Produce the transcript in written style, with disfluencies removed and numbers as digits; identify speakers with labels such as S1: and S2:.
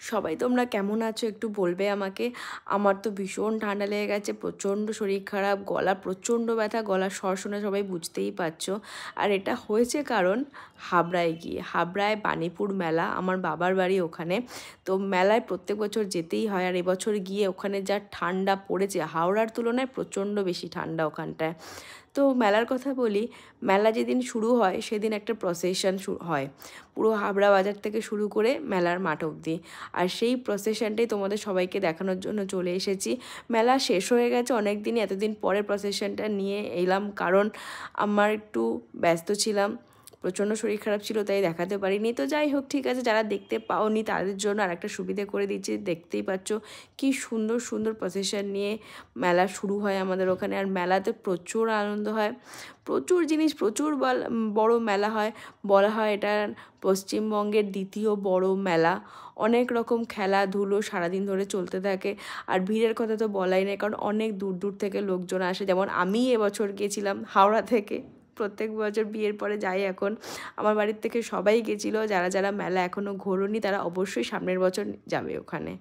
S1: সবাই তোমরা কেমন আছো একটু বলবে আমাকে। আমার তো ভীষণ ঠান্ডা লেগে গেছে, প্রচণ্ড শরীর খারাপ, গলা প্রচণ্ড ব্যথা, গলার স্বর শুনে সবাই বুঝতেই পারছো। আর এটা হয়েছে কারণ হাবড়ায় গিয়ে, হাবড়ায় বাণীপুর মেলা, আমার বাবার বাড়ি ওখানে। তো মেলায় প্রত্যেক বছর যেতেই হয়, আর এবছর গিয়ে ওখানে যা ঠান্ডা পড়েছে, হাওড়ার তুলনায় প্রচণ্ড বেশি ঠান্ডা ওখানটায়। তো মেলার কথা বলি, মেলা যেদিন শুরু হয় সেদিন একটা প্রসেশন হয় পুরো হাবড়া বাজার থেকে শুরু করে মেলার মাঠ অবধি। আর সেই প্রসেশনটাই তোমাদের সবাইকে দেখানোর জন্য চলে এসেছি। মেলা শেষ হয়ে গেছে অনেক দিনই, এতদিন পরে প্রসেশনটা নিয়ে এলাম কারণ আমার একটু ব্যস্ত ছিলাম, প্রচণ্ড শরীর খারাপ ছিল তাই দেখাতে পারিনি। তো যাই হোক, ঠিক আছে, যারা দেখতে পাওনি তাদের জন্য আর একটা সুবিধে করে দিচ্ছি। দেখতেই পাচ্ছ কি সুন্দর সুন্দর প্রসেশন নিয়ে মেলা শুরু হয় আমাদের ওখানে। আর মেলাতে প্রচুর আনন্দ হয়, প্রচুর জিনিস, প্রচুর বড় মেলা হয়। বলা হয় এটা পশ্চিমবঙ্গের দ্বিতীয় বড় মেলা। অনেক রকম খেলাধুলো সারাদিন ধরে চলতে থাকে। আর ভিড়ের কথা তো বলাই নেই, কারণ অনেক দূর দূর থেকে লোকজন আসে। যেমন আমি এবছর গেছিলাম হাওড়া থেকে, প্রত্যেক বছর বিয়ের পরে যাই এখন। আমার বাড়ির থেকে সবাই গেছিলো, যারা যারা মেলা এখনও ঘোরোনি তারা অবশ্যই সামনের বছর যাবে ওখানে।